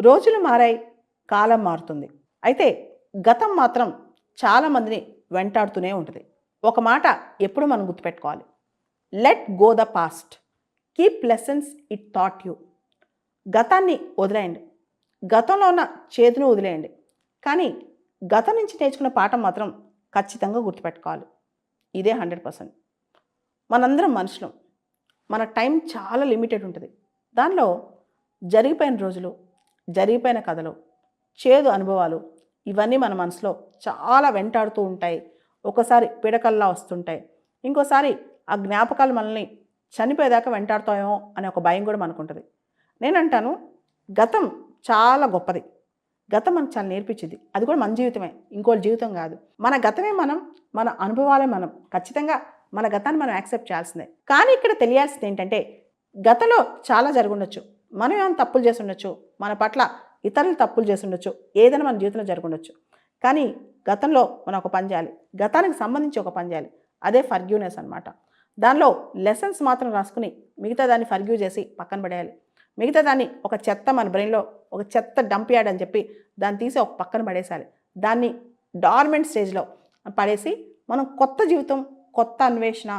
రోజులు మారాయి, కాలం మారుతుంది. అయితే గతం మాత్రం చాలామందిని వెంటాడుతూనే ఉంటుంది. ఒక మాట ఎప్పుడు మనం గుర్తుపెట్టుకోవాలి. Let go the past. Keep lessons it thought you. గతాన్ని వదిలేయండి. గతంలో ఉన్న చేదును వదిలేయండి. కానీ గతం నుంచి నేర్చుకున్న పాఠం మాత్రం ఖచ్చితంగా గుర్తుపెట్టుకోవాలి. ఇదే 100%. మనందరం మనుషులం. మన టైం చాలా లిమిటెడ్ ఉంటుంది. దానిలో జరిగిపోయిన రోజులు, జరిగిపోయిన కథలు, చేదు అనుభవాలు ఇవన్నీ మన మనసులో చాలా వెంటాడుతూ ఉంటాయి. ఒకసారి పీడకల్లా వస్తుంటాయి. ఇంకోసారి ఆ జ్ఞాపకాలు మనల్ని చనిపోయేదాకా వెంటాడుతాయేమో అనే ఒక భయం కూడా మనకుంటుంది. నేనంటాను, గతం చాలా గొప్పది. గతం మనకు చాలా నేర్పించింది. అది కూడా మన జీవితమే, ఇంకోటి జీవితం కాదు. మన గతమే మనం, మన అనుభవాలే మనం. ఖచ్చితంగా మన గతాన్ని మనం యాక్సెప్ట్ చేయాల్సిందే. కానీ ఇక్కడ తెలియాల్సింది ఏంటంటే, గతంలో చాలా జరుగుండొచ్చు. మనం ఏమైనా తప్పులు చేసి ఉండొచ్చు. మన పట్ల ఇతరులు తప్పులు చేసి ఉండొచ్చు. ఏదైనా మన జీవితంలో జరుగుండొచ్చు. కానీ గతంలో మనం ఒక పని చేయాలి. గతానికి సంబంధించి ఒక పని చేయాలి. అదే ఫర్గ్యూనెస్ అనమాట. దానిలో లెసన్స్ మాత్రం రాసుకుని మిగతా దాన్ని ఫర్గ్యూ చేసి పక్కన పడేయాలి. మిగతా దాన్ని ఒక చెత్త మన బ్రెయిన్లో ఒక చెత్త డంప్ యార్డ్ అని చెప్పి దాన్ని తీసి ఒక పక్కన పడేసాలి. దాన్ని డార్మెంట్ స్టేజ్లో పడేసి మనం కొత్త జీవితం, కొత్త అన్వేషణ,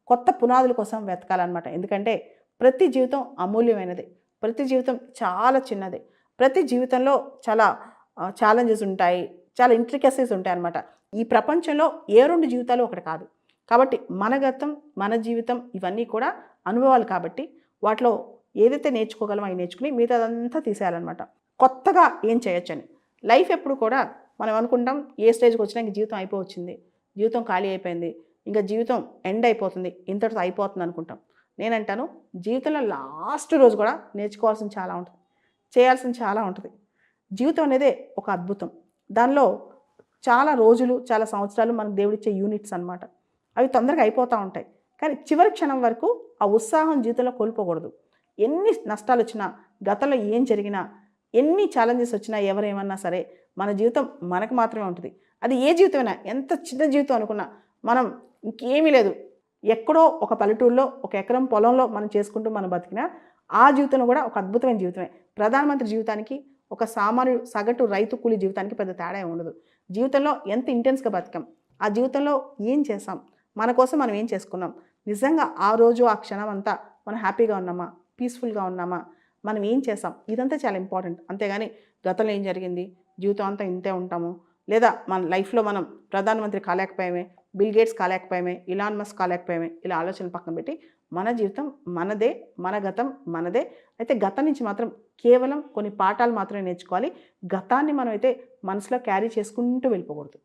కొత్త పునాదుల కోసం వెతకాలన్నమాట. ఎందుకంటే ప్రతి జీవితం అమూల్యమైనది. ప్రతి జీవితం చాలా చిన్నది. ప్రతి జీవితంలో చాలా ఛాలెంజెస్ ఉంటాయి, చాలా ఇంట్రికసీస్ ఉంటాయి అన్నమాట. ఈ ప్రపంచంలో ఏ రెండు జీవితాలు ఒకటి కాదు. కాబట్టి మన గతం, మన జీవితం ఇవన్నీ కూడా అనుభవాలు కాబట్టి వాటిలో ఏదైతే నేర్చుకోగలమో అవి నేర్చుకుని మిగతాదంతా తీసేయాలన్నమాట. కొత్తగా ఏం చేయొచ్చని. లైఫ్ ఎప్పుడు కూడా మనం అనుకుంటాం, ఏ స్టేజ్కి వచ్చినా ఇంక జీవితం అయిపోవచ్చింది, జీవితం ఖాళీ అయిపోయింది, ఇంకా జీవితం ఎండ్ అయిపోతుంది, ఇంతటితో అయిపోతుంది అనుకుంటాం. నేనంటాను, జీవితంలో లాస్ట్ రోజు కూడా నేర్చుకోవాల్సింది చాలా ఉంటుంది, చేయాల్సింది చాలా ఉంటుంది. జీవితం అనేదే ఒక అద్భుతం. దానిలో చాలా రోజులు, చాలా సంవత్సరాలు మనకు దేవుడిచ్చే యూనిట్స్ అనమాట. అవి తొందరగా అయిపోతూ ఉంటాయి. కానీ చివరి క్షణం వరకు ఆ ఉత్సాహం జీవితంలో కోల్పోకూడదు. ఎన్ని నష్టాలు వచ్చినా, గతంలో ఏం జరిగినా, ఎన్ని ఛాలెంజెస్ వచ్చినా, ఎవరేమన్నా సరే మన జీవితం మనకు మాత్రమే ఉంటుంది. అది ఏ జీవితమైనా, ఎంత చిన్న జీవితం అనుకున్నా, మనం ఇంకేమీ లేదు, ఎక్కడో ఒక పల్లెటూరులో ఒక ఎకరం పొలంలో మనం చేసుకుంటూ మనం బతికినా ఆ జీవితంలో కూడా ఒక అద్భుతమైన జీవితమే. ప్రధానమంత్రి జీవితానికి, ఒక సామాన్యుడు సగటు రైతు కూలి జీవితానికి పెద్ద తేడా ఉండదు. జీవితంలో ఎంత ఇంటెన్స్గా బతికాం, ఆ జీవితంలో ఏం చేసాం, మన కోసం మనం ఏం చేసుకున్నాం, నిజంగా ఆ రోజు ఆ క్షణం అంతా మనం హ్యాపీగా ఉన్నామా, పీస్ఫుల్గా ఉన్నామా, మనం ఏం చేసాం, ఇదంతా చాలా ఇంపార్టెంట్. అంతేగాని గతంలో ఏం జరిగింది, జీవితం అంతా ఇంతే ఉంటాము, లేదా మన లైఫ్లో మనం ప్రధానమంత్రి కాలేకపోయామే, బిల్ గేట్స్ కాలేకపోయామే, ఇలాన్ మస్క్ కాలేకపోయామే, ఇలా ఆలోచనలు పక్కన పెట్టి మన జీవితం మనదే, మన గతం మనదే. అయితే గతం నుంచి మాత్రం కేవలం కొన్ని పాఠాలు మాత్రమే నేర్చుకోవాలి. గతాన్ని మనం అయితే మనసులో క్యారీ చేసుకుంటూ వెళ్ళిపోకూడదు.